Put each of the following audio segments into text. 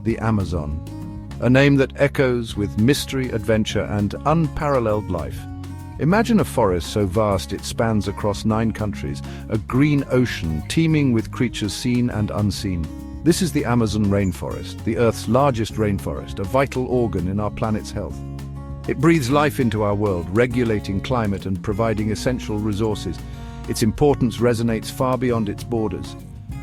the Amazon, a name that echoes with mystery, adventure, and unparalleled life. Imagine a forest so vast it spans across 9 countries, a green ocean teeming with creatures seen and unseen. This is the Amazon rainforest, the Earth's largest rainforest, a vital organ in our planet's health. It breathes life into our world, regulating climate and providing essential resources. Its importance resonates far beyond its borders,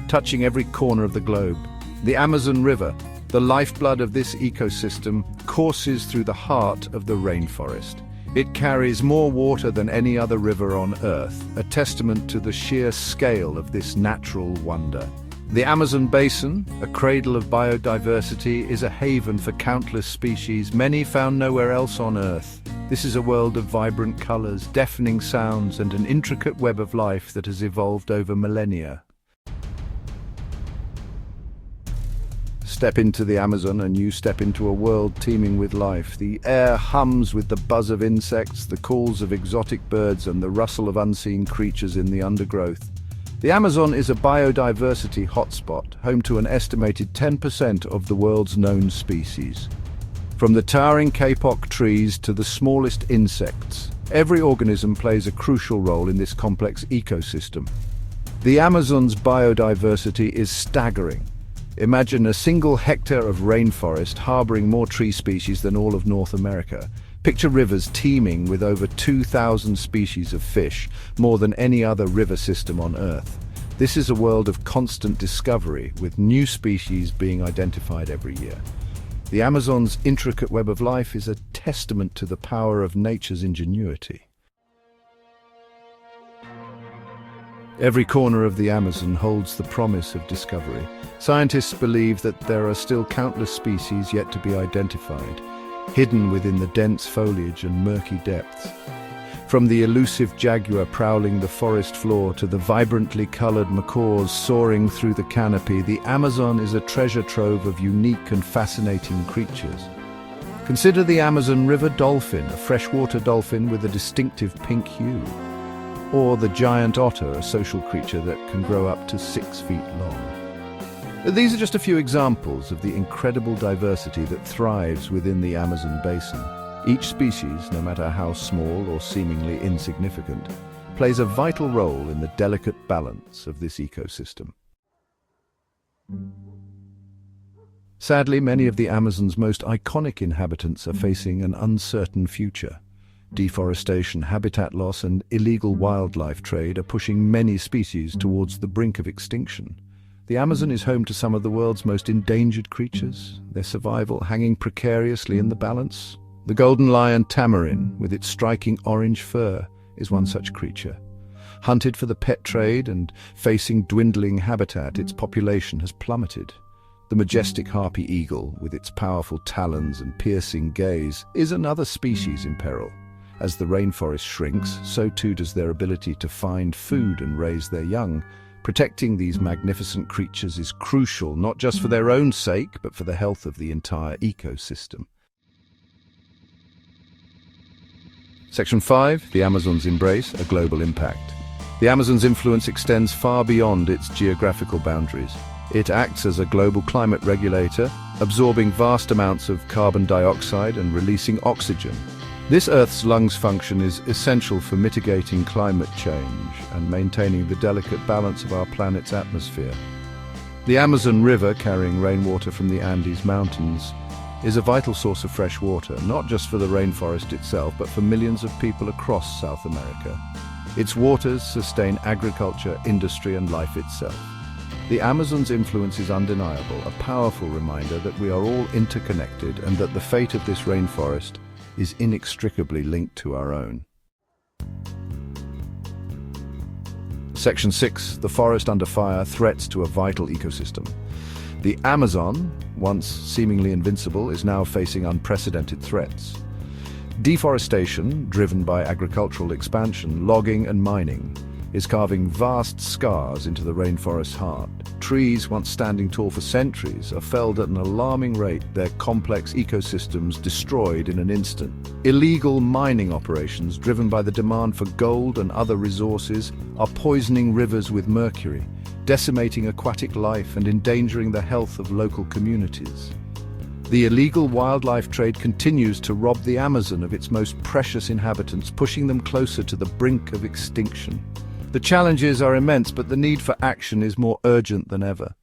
touching every corner of the globe. The Amazon River, the lifeblood of this ecosystem, courses through the heart of the rainforest. It carries more water than any other river on Earth, a testament to the sheer scale of this natural wonder. The Amazon basin, a cradle of biodiversity, is a haven for countless species, many found nowhere else on Earth. This is a world of vibrant colors, deafening sounds, and an intricate web of life that has evolved over millennia. Step into the Amazon and you step into a world teeming with life. The air hums with the buzz of insects, the calls of exotic birds, and the rustle of unseen creatures in the undergrowth. The Amazon is a biodiversity hotspot, home to an estimated 10% of the world's known species. From the towering kapok trees to the smallest insects, every organism plays a crucial role in this complex ecosystem. The Amazon's biodiversity is staggering. Imagine a single hectare of rainforest harboring more tree species than all of North America. Picture rivers teeming with over 2,000 species of fish, more than any other river system on Earth. This is a world of constant discovery, with new species being identified every year. The Amazon's intricate web of life is a testament to the power of nature's ingenuity. Every corner of the Amazon holds the promise of discovery. Scientists believe that there are still countless species yet to be identified, hidden within the dense foliage and murky depths. From the elusive jaguar prowling the forest floor to the vibrantly colored macaws soaring through the canopy, the Amazon is a treasure trove of unique and fascinating creatures. Consider the Amazon River dolphin, a freshwater dolphin with a distinctive pink hue. Or the giant otter, a social creature that can grow up to 6 feet long. These are just a few examples of the incredible diversity that thrives within the Amazon basin. Each species, no matter how small or seemingly insignificant, plays a vital role in the delicate balance of this ecosystem. Sadly, many of the Amazon's most iconic inhabitants are facing an uncertain future. Deforestation, habitat loss, and illegal wildlife trade are pushing many species towards the brink of extinction. The Amazon is home to some of the world's most endangered creatures, their survival hanging precariously in the balance. The golden lion tamarin, with its striking orange fur, is one such creature. Hunted for the pet trade and facing dwindling habitat, its population has plummeted. The majestic harpy eagle, with its powerful talons and piercing gaze, is another species in peril. As the rainforest shrinks, so too does their ability to find food and raise their young. Protecting these magnificent creatures is crucial, not just for their own sake, but for the health of the entire ecosystem. Section 5. The Amazon's embrace, a global impact. The Amazon's influence extends far beyond its geographical boundaries. It acts as a global climate regulator, absorbing vast amounts of carbon dioxide and releasing oxygen. This Earth's lungs function is essential for mitigating climate change and maintaining the delicate balance of our planet's atmosphere. The Amazon River, carrying rainwater from the Andes Mountains, is a vital source of fresh water, not just for the rainforest itself, but for millions of people across South America. Its waters sustain agriculture, industry, and life itself. The Amazon's influence is undeniable, a powerful reminder that we are all interconnected and that the fate of this rainforest is inextricably linked to our own. Section 6. The forest under fire, threats to a vital ecosystem. The Amazon, once seemingly invincible, is now facing unprecedented threats. Deforestation, driven by agricultural expansion, logging and mining, is carving vast scars into the rainforest's heart. Trees, once standing tall for centuries, are felled at an alarming rate, their complex ecosystems destroyed in an instant. Illegal mining operations, driven by the demand for gold and other resources, are poisoning rivers with mercury, decimating aquatic life and endangering the health of local communities. The illegal wildlife trade continues to rob the Amazon of its most precious inhabitants, pushing them closer to the brink of extinction. The challenges are immense, but the need for action is more urgent than ever.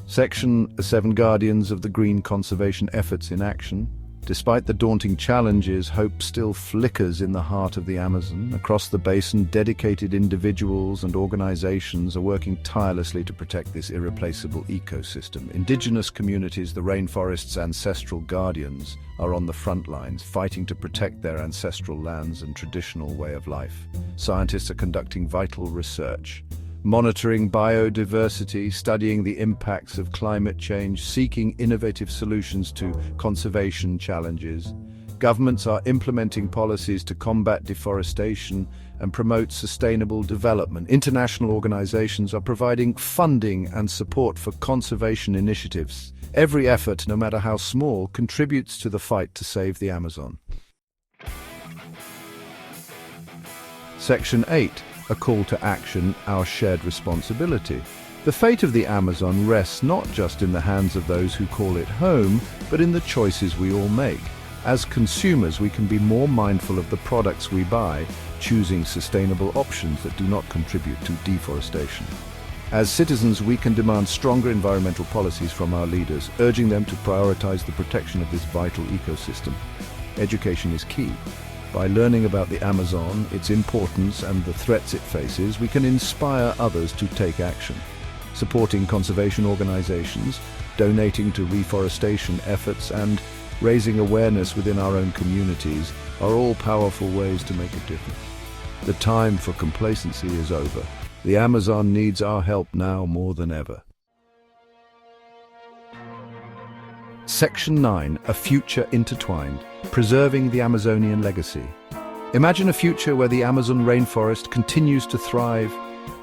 Section 7: Guardians of the Green Conservation Efforts in Action. Despite the daunting challenges, hope still flickers in the heart of the Amazon. Across the basin, dedicated individuals and organizations are working tirelessly to protect this irreplaceable ecosystem. Indigenous communities, the rainforest's ancestral guardians, are on the front lines, fighting to protect their ancestral lands and traditional way of life. Scientists are conducting vital research, monitoring biodiversity, studying the impacts of climate change, seeking innovative solutions to conservation challenges. Governments are implementing policies to combat deforestation and promote sustainable development. International organizations are providing funding and support for conservation initiatives. Every effort, no matter how small, contributes to the fight to save the Amazon. Section 8: A call to action, our shared responsibility. The fate of the Amazon rests not just in the hands of those who call it home, but in the choices we all make. As consumers, we can be more mindful of the products we buy, choosing sustainable options that do not contribute to deforestation. As citizens, we can demand stronger environmental policies from our leaders, urging them to prioritize the protection of this vital ecosystem. Education is key. By learning about the Amazon, its importance, and the threats it faces, we can inspire others to take action. Supporting conservation organizations, donating to reforestation efforts, and raising awareness within our own communities are all powerful ways to make a difference. The time for complacency is over. The Amazon needs our help now more than ever. Section 9: A Future Intertwined, Preserving the Amazonian Legacy. Imagine a future where the Amazon rainforest continues to thrive,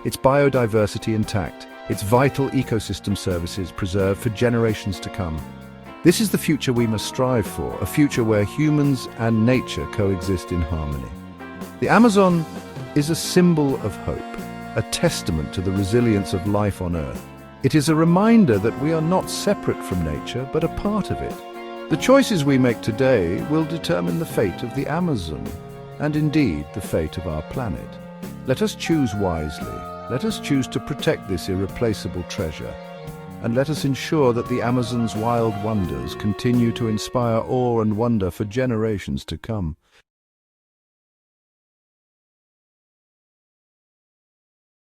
its biodiversity intact, its vital ecosystem services preserved for generations to come. This is the future we must strive for, a future where humans and nature coexist in harmony. The Amazon is a symbol of hope, a testament to the resilience of life on Earth. It is a reminder that we are not separate from nature, but a part of it. The choices we make today will determine the fate of the Amazon, and indeed the fate of our planet. Let us choose wisely. Let us choose to protect this irreplaceable treasure. And let us ensure that the Amazon's wild wonders continue to inspire awe and wonder for generations to come.